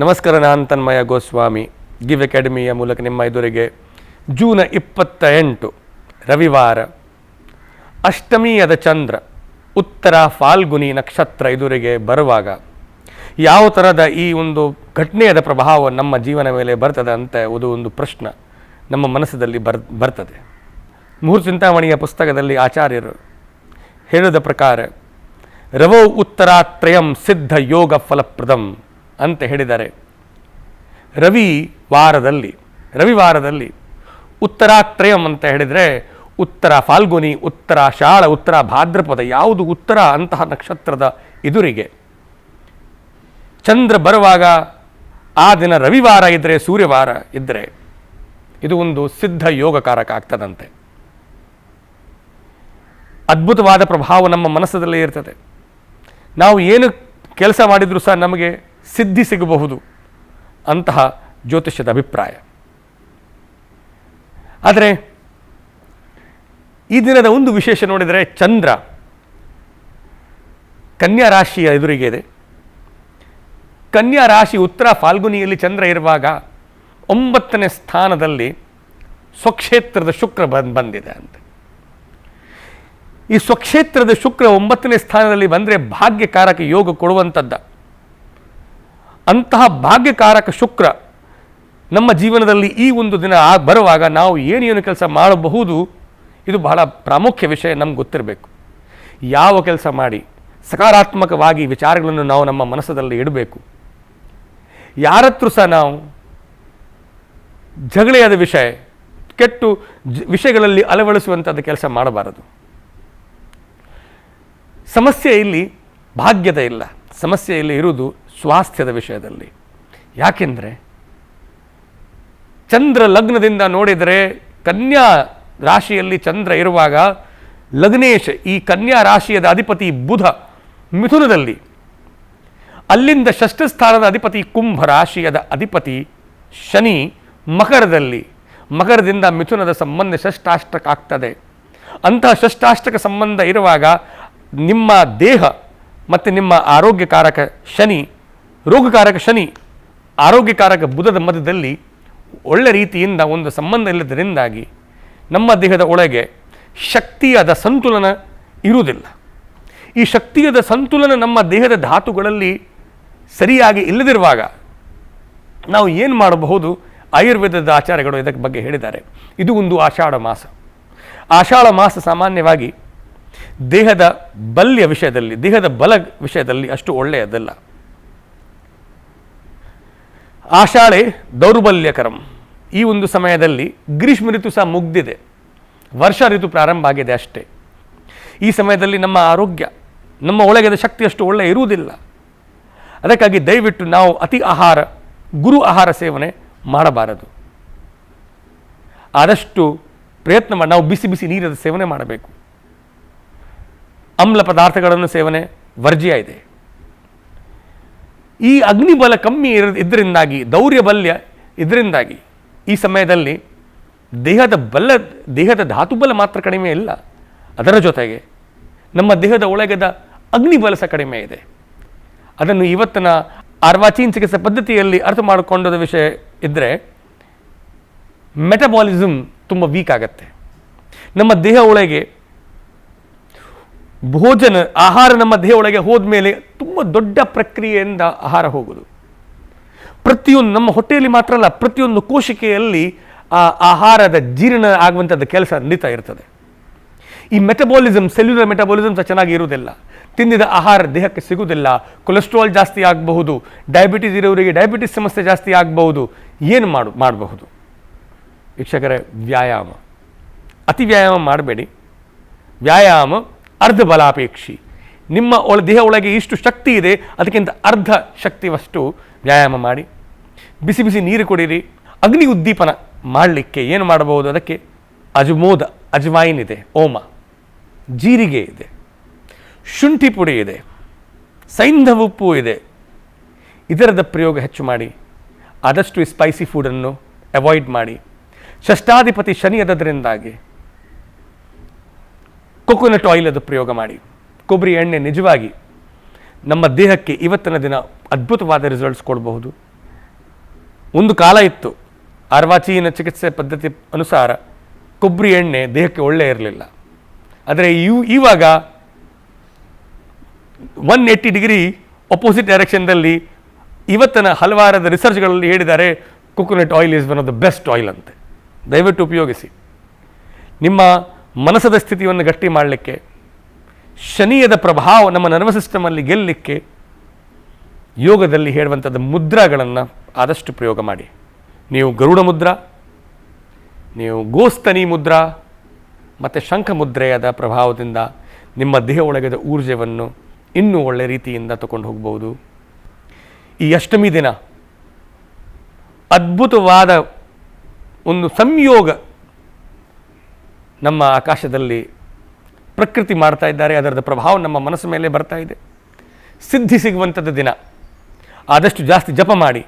ನಮಸ್ಕಾರ, ನಾನು ತನ್ಮಯ ಗೋಸ್ವಾಮಿ. ಗಿವ್ ಅಕಾಡೆಮಿಯ ಮೂಲಕ ನಿಮ್ಮ ಎದುರಿಗೆ ಜೂನ್ 28 ರವಿವಾರ ಅಷ್ಟಮಿಯದ ಚಂದ್ರ ಉತ್ತರ ಫಾಲ್ಗುನಿ ನಕ್ಷತ್ರ ಎದುರಿಗೆ ಬರುವಾಗ ಯಾವ ಥರದ ಈ ಒಂದು ಘಟನೆಯದ ಪ್ರಭಾವ ನಮ್ಮ ಜೀವನ ಮೇಲೆ ಬರ್ತದೆ ಅಂತ ಒಂದು ಪ್ರಶ್ನೆ ನಮ್ಮ ಮನಸ್ಸಲ್ಲಿ ಬರ್ತದೆ. ಮುಹೂರ್ತ ಚಿಂತಾಮಣಿಯ ಪುಸ್ತಕದಲ್ಲಿ ಆಚಾರ್ಯರು ಹೇಳಿದ ಪ್ರಕಾರ ರವೌ ಉತ್ತರಾತ್ರಯಂ ಸಿದ್ಧ ಯೋಗ ಫಲಪ್ರದಂ ಅಂತ ಹೇಳಿದ್ದಾರೆ. ರವಿವಾರದಲ್ಲಿ ಉತ್ತರಾತ್ರಯಂ ಅಂತ ಹೇಳಿದರೆ ಉತ್ತರ ಫಾಲ್ಗುನಿ, ಉತ್ತರ ಆಷಾಢ, ಉತ್ತರ ಭಾದ್ರಪದ, ಯಾವುದು ಉತ್ತರ ಅಂತಹ ನಕ್ಷತ್ರದ ಎದುರಿಗೆ ಚಂದ್ರ ಬರುವಾಗ ಆ ದಿನ ರವಿವಾರ ಇದ್ದರೆ, ಸೂರ್ಯವಾರ ಇದ್ದರೆ ಇದು ಒಂದು ಸಿದ್ಧ ಯೋಗಕಾರಕ ಆಗ್ತದಂತೆ. ಅದ್ಭುತವಾದ ಪ್ರಭಾವ ನಮ್ಮ ಮನಸ್ಸಲ್ಲಿ ಇರ್ತದೆ. ನಾವು ಏನು ಕೆಲಸ ಮಾಡಿದರೂ ಸಹ ನಮಗೆ ಸಿದ್ಧಿ ಸಿಗಬಹುದು ಅಂತಹ ಜ್ಯೋತಿಷ್ಯದ ಅಭಿಪ್ರಾಯ. ಆದರೆ ಈ ದಿನದ ಒಂದು ವಿಶೇಷ ನೋಡಿದರೆ ಚಂದ್ರ ಕನ್ಯಾ ರಾಶಿಯ ಎದುರಿಗೆ ಇದೆ. ಕನ್ಯಾ ರಾಶಿ ಉತ್ತರ ಫಾಲ್ಗುನಿಯಲ್ಲಿ ಚಂದ್ರ ಇರುವಾಗ 9ನೇ ಸ್ಥಾನದಲ್ಲಿ ಸ್ವಕ್ಷೇತ್ರದ ಶುಕ್ರ ಬಂದಿದೆ ಅಂತ. ಈ ಸ್ವಕ್ಷೇತ್ರದ ಶುಕ್ರ 9ನೇ ಸ್ಥಾನದಲ್ಲಿ ಬಂದರೆ ಭಾಗ್ಯಕಾರಕ ಯೋಗ ಕೊಡುವಂಥದ್ದ. ಅಂತಹ ಭಾಗ್ಯಕಾರಕ ಶುಕ್ರ ನಮ್ಮ ಜೀವನದಲ್ಲಿ ಈ ಒಂದು ದಿನ ಬರುವಾಗ ನಾವು ಏನೇನು ಕೆಲಸ ಮಾಡಬಹುದು, ಇದು ಬಹಳ ಪ್ರಾಮುಖ್ಯ ವಿಷಯ. ನಮ್ಗೆ ಗೊತ್ತಿರಬೇಕು. ಯಾವ ಕೆಲಸ ಮಾಡಿ ಸಕಾರಾತ್ಮಕವಾಗಿ ವಿಚಾರಗಳನ್ನು ನಾವು ನಮ್ಮ ಮನಸ್ಸಲ್ಲಿ ಇಡಬೇಕು. ಯಾರತ್ರ ಸಹ ನಾವು ಜಗಳಾದ ವಿಷಯ, ಕೆಟ್ಟು ವಿಷಯಗಳಲ್ಲಿ ಅಳವಡಿಸುವಂಥದ್ದು ಕೆಲಸ ಮಾಡಬಾರದು. ಸಮಸ್ಯೆ ಇಲ್ಲಿ ಭಾಗ್ಯದ ಇಲ್ಲ, ಸಮಸ್ಯೆ ಇಲ್ಲಿ ಇರುವುದು ಸ್ವಾಸ್ಥ್ಯದ ವಿಷಯದಲ್ಲಿ. ಯಾಕೆಂದರೆ ಚಂದ್ರ ಲಗ್ನದಿಂದ ನೋಡಿದರೆ ಕನ್ಯಾ ರಾಶಿಯಲ್ಲಿ ಚಂದ್ರ ಇರುವಾಗ ಲಗ್ನೇಶ, ಈ ಕನ್ಯಾ ರಾಶಿಯದ ಅಧಿಪತಿ ಬುಧ ಮಿಥುನದಲ್ಲಿ, ಅಲ್ಲಿಂದ ಷಷ್ಠ ಸ್ಥಾನದ ಅಧಿಪತಿ ಕುಂಭ ರಾಶಿಯದ ಅಧಿಪತಿ ಶನಿ ಮಕರದಲ್ಲಿ, ಮಕರದಿಂದ ಮಿಥುನದ ಸಂಬಂಧ ಷಷ್ಠಾಷ್ಟಕ ಆಗ್ತದೆ. ಅಂತಹ ಷಷ್ಠಾಷ್ಟಕ ಸಂಬಂಧ ಇರುವಾಗ ನಿಮ್ಮ ದೇಹ ಮತ್ತು ನಿಮ್ಮ ಆರೋಗ್ಯಕಾರಕ ಶನಿ, ರೋಗಕಾರಕ ಶನಿ, ಆರೋಗ್ಯಕಾರಕ ಬುಧದ ಮಧ್ಯದಲ್ಲಿ ಒಳ್ಳೆ ರೀತಿಯಿಂದ ಒಂದು ಸಂಬಂಧ ಇಲ್ಲದರಿಂದಾಗಿ ನಮ್ಮ ದೇಹದ ಒಳಗೆ ಶಕ್ತಿಯಾದ ಸಂತುಲನ ಇರುವುದಿಲ್ಲ. ಈ ಶಕ್ತಿಯಾದ ಸಂತುಲನ ನಮ್ಮ ದೇಹದ ಧಾತುಗಳಲ್ಲಿ ಸರಿಯಾಗಿ ಇಲ್ಲದಿರುವಾಗ ನಾವು ಏನು ಮಾಡಬಹುದು? ಆಯುರ್ವೇದದ ಆಚಾರ್ಯಗಳು ಇದಕ್ಕೆ ಬಗ್ಗೆ ಹೇಳಿದ್ದಾರೆ. ಇದು ಒಂದು ಆಷಾಢ ಮಾಸ. ಆಷಾಢ ಮಾಸ ಸಾಮಾನ್ಯವಾಗಿ ದೇಹದ ಬಲ್ಯ ವಿಷಯದಲ್ಲಿ, ದೇಹದ ಬಲ ವಿಷಯದಲ್ಲಿ ಅಷ್ಟು ಒಳ್ಳೆಯದಲ್ಲ. ಆಷಾಢೆ ದೌರ್ಬಲ್ಯಕರಂ. ಈ ಒಂದು ಸಮಯದಲ್ಲಿ ಗ್ರೀಷ್ಮ ಋತು ಸಹ ಮುಗ್ದಿದೆ, ವರ್ಷ ಋತು ಪ್ರಾರಂಭ ಆಗಿದೆ ಅಷ್ಟೇ. ಈ ಸಮಯದಲ್ಲಿ ನಮ್ಮ ಆರೋಗ್ಯ, ನಮ್ಮ ಒಳಗೆದ ಶಕ್ತಿ ಅಷ್ಟು ಒಳ್ಳೆ ಇರುವುದಿಲ್ಲ. ಅದಕ್ಕಾಗಿ ದಯವಿಟ್ಟು ನಾವು ಅತಿ ಆಹಾರ, ಗುರು ಆಹಾರ ಸೇವನೆ ಮಾಡಬಾರದು. ಆದಷ್ಟು ಪ್ರಯತ್ನ ಮಾಡಿ ನಾವು ಬಿಸಿ ಬಿಸಿ ನೀರಿನ ಸೇವನೆ ಮಾಡಬೇಕು. ಆಮ್ಲ ಪದಾರ್ಥಗಳನ್ನು ಸೇವನೆ ವರ್ಜ್ಯ ಇದೆ. ಈ ಅಗ್ನಿಬಲ ಕಮ್ಮಿ ಇದರಿಂದಾಗಿ, ದೌರ್ಯಬಲ್ಯ ಇದರಿಂದಾಗಿ ಈ ಸಮಯದಲ್ಲಿ ದೇಹದ ಧಾತುಬಲ ಮಾತ್ರ ಕಡಿಮೆ ಇಲ್ಲ, ಅದರ ಜೊತೆಗೆ ನಮ್ಮ ದೇಹದ ಒಳಗೆದ ಅಗ್ನಿಬಲ ಸಹ ಕಡಿಮೆ ಇದೆ. ಅದನ್ನು ಇವತ್ತಿನ ಆರ್ವಾಚೀನ್ ಚಿಕಿತ್ಸಾ ಪದ್ಧತಿಯಲ್ಲಿ ಅರ್ಥ ಮಾಡಿಕೊಂಡ ವಿಷಯ ಇದ್ದರೆ ಮೆಟಬಾಲಿಸಮ್ ತುಂಬ ವೀಕ್ ಆಗುತ್ತೆ. ನಮ್ಮ ದೇಹ ಒಳಗೆ ಭೋಜನ, ಆಹಾರ ನಮ್ಮ ದೇಹ ಒಳಗೆ ಹೋದ್ಮೇಲೆ ತುಂಬ ದೊಡ್ಡ ಪ್ರಕ್ರಿಯೆಯಿಂದ ಆಹಾರ ಹೋಗುವುದು. ಪ್ರತಿಯೊಂದು ನಮ್ಮ ಹೊಟ್ಟೆಯಲ್ಲಿ ಮಾತ್ರ ಅಲ್ಲ, ಪ್ರತಿಯೊಂದು ಕೋಶಿಕೆಯಲ್ಲಿ ಆ ಆಹಾರದ ಜೀರ್ಣ ಆಗುವಂಥದ್ದು ಕೆಲಸ ನಡೀತಾ ಇರ್ತದೆ. ಈ ಮೆಟಬಾಲಿಸಮ್, ಸೆಲ್ಯುಲರ್ ಮೆಟಬಾಲಿಸಮ್ ಸಹ ಚೆನ್ನಾಗಿ ಇರುವುದಿಲ್ಲ. ತಿಂದಿದ ಆಹಾರ ದೇಹಕ್ಕೆ ಸಿಗುವುದಿಲ್ಲ. ಕೊಲೆಸ್ಟ್ರಾಲ್ ಜಾಸ್ತಿ ಆಗಬಹುದು, ಡಯಾಬಿಟಿಸ್ ಇರೋರಿಗೆ ಡಯಾಬಿಟಿಸ್ ಸಮಸ್ಯೆ ಜಾಸ್ತಿ ಆಗಬಹುದು. ಏನು ಮಾಡಬಹುದು ವೀಕ್ಷಕರೇ? ವ್ಯಾಯಾಮ, ಅತಿ ವ್ಯಾಯಾಮ ಮಾಡಬೇಡಿ. ವ್ಯಾಯಾಮ ಅರ್ಧ ಬಲಾಪೇಕ್ಷಿ. ನಿಮ್ಮ ದೇಹ ಒಳಗೆ ಇಷ್ಟು ಶಕ್ತಿ ಇದೆ, ಅದಕ್ಕಿಂತ ಅರ್ಧ ಶಕ್ತಿವಷ್ಟು ವ್ಯಾಯಾಮ ಮಾಡಿ. ಬಿಸಿ ಬಿಸಿ ನೀರು ಕುಡೀರಿ. ಅಗ್ನಿ ಉದ್ದೀಪನ ಮಾಡಲಿಕ್ಕೆ ಏನು ಮಾಡಬಹುದು? ಅದಕ್ಕೆ ಅಜ್ವೈನ್ ಇದೆ, ಓಮ, ಜೀರಿಗೆ ಇದೆ, ಶುಂಠಿ ಪುಡಿ ಇದೆ, ಸೈಂಧವ ಉಪ್ಪು ಇದೆ. ಇದರದ ಪ್ರಯೋಗ ಹೆಚ್ಚು ಮಾಡಿ. ಆದಷ್ಟು ಸ್ಪೈಸಿ ಫುಡನ್ನು ಅವಾಯ್ಡ್ ಮಾಡಿ. ಷಷ್ಠಾಧಿಪತಿ ಶನಿ ಅದರಿಂದಾಗಿ ಕೊಕೊನಟ್ ಆಯಿಲ್ ಅದು ಪ್ರಯೋಗ ಮಾಡಿ. ಕೊಬ್ಬರಿ ಎಣ್ಣೆ ನಿಜವಾಗಿ ನಮ್ಮ ದೇಹಕ್ಕೆ ಇವತ್ತಿನ ದಿನ ಅದ್ಭುತವಾದ ರಿಸಲ್ಟ್ಸ್ ಕೊಡಬಹುದು. ಒಂದು ಕಾಲ ಇತ್ತು, ಅರ್ವಾಚೀನ ಚಿಕಿತ್ಸೆ ಪದ್ಧತಿ ಅನುಸಾರ ಕೊಬ್ಬರಿ ಎಣ್ಣೆ ದೇಹಕ್ಕೆ ಒಳ್ಳೆ ಇರಲಿಲ್ಲ. ಆದರೆ ಇವಾಗ 180 ಡಿಗ್ರಿ ಅಪೋಸಿಟ್ ಡೈರೆಕ್ಷನ್ದಲ್ಲಿ ಇವತ್ತಿನ ಹಲವಾರದ ರಿಸರ್ಚ್ಗಳಲ್ಲಿ ಹೇಳಿದ್ದಾರೆ coconut oil is one of the best oil ಅಂತೆ. ದಯವಿಟ್ಟು ಉಪಯೋಗಿಸಿ. ನಿಮ್ಮ ಮನಸ್ಸದ ಸ್ಥಿತಿಯನ್ನು ಗಟ್ಟಿ ಮಾಡಲಿಕ್ಕೆ, ಶನಿಯದ ಪ್ರಭಾವ ನಮ್ಮ ನರ್ವಸ್ ಸಿಸ್ಟಮಲ್ಲಿ ಗೆಲ್ಲಲಿಕ್ಕೆ ಯೋಗದಲ್ಲಿ ಹೇಳುವಂಥದ್ದು ಮುದ್ರಾಗಳನ್ನು ಆದಷ್ಟು ಪ್ರಯೋಗ ಮಾಡಿ. ನೀವು ಗರುಡ ಮುದ್ರಾ, ನೀವು ಗೋಸ್ತನಿ ಮುದ್ರಾ ಮತ್ತು ಶಂಖ ಮುದ್ರೆಯಾದ ಪ್ರಭಾವದಿಂದ ನಿಮ್ಮ ದೇಹ ಒಳಗದ ಊರ್ಜವನ್ನು ಇನ್ನೂ ಒಳ್ಳೆಯ ರೀತಿಯಿಂದ ತಗೊಂಡು ಹೋಗ್ಬೋದು. ಈ ಅಷ್ಟಮಿ ದಿನ ಅದ್ಭುತವಾದ ಒಂದು ಸಂಯೋಗ ನಮ್ಮ ಆಕಾಶದಲ್ಲಿ ಪ್ರಕೃತಿ ಮಾಡ್ತಾ ಇದ್ದಾರೆ. ಅದರದ ಪ್ರಭಾವ ನಮ್ಮ ಮನಸ್ಸು ಮೇಲೆ ಬರ್ತಾ ಇದೆ. ಸಿದ್ಧಿ ಸಿಗುವಂಥದ್ದು ದಿನ. ಆದಷ್ಟು ಜಾಸ್ತಿ ಜಪ ಮಾಡಿ.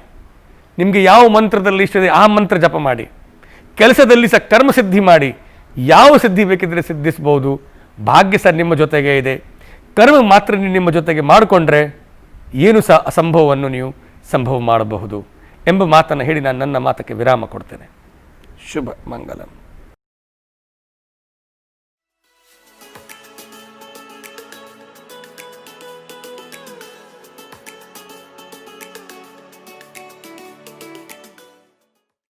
ನಿಮಗೆ ಯಾವ ಮಂತ್ರದಲ್ಲಿ ಇಷ್ಟದೆ ಆ ಮಂತ್ರ ಜಪ ಮಾಡಿ. ಕೆಲಸದಲ್ಲಿ ಸಹ ಕರ್ಮಸಿದ್ಧಿ ಮಾಡಿ. ಯಾವ ಸಿದ್ಧಿ ಬೇಕಿದ್ದರೆ ಸಿದ್ಧಿಸ್ಬೋದು. ಭಾಗ್ಯ ಸಹ ನಿಮ್ಮ ಜೊತೆಗೆ ಇದೆ. ಕರ್ಮ ಮಾತ್ರ ನಿಮ್ಮ ಜೊತೆಗೆ ಮಾಡಿಕೊಂಡ್ರೆ ಏನು ಸಹ ಅಸಂಭವವನ್ನು ನೀವು ಸಂಭವ ಮಾಡಬಹುದು ಎಂಬ ಮಾತನ್ನು ಹೇಳಿ ನಾನು ನನ್ನ ಮಾತಕ್ಕೆ ವಿರಾಮ ಕೊಡ್ತೇನೆ. ಶುಭ ಮಂಗಲಂ.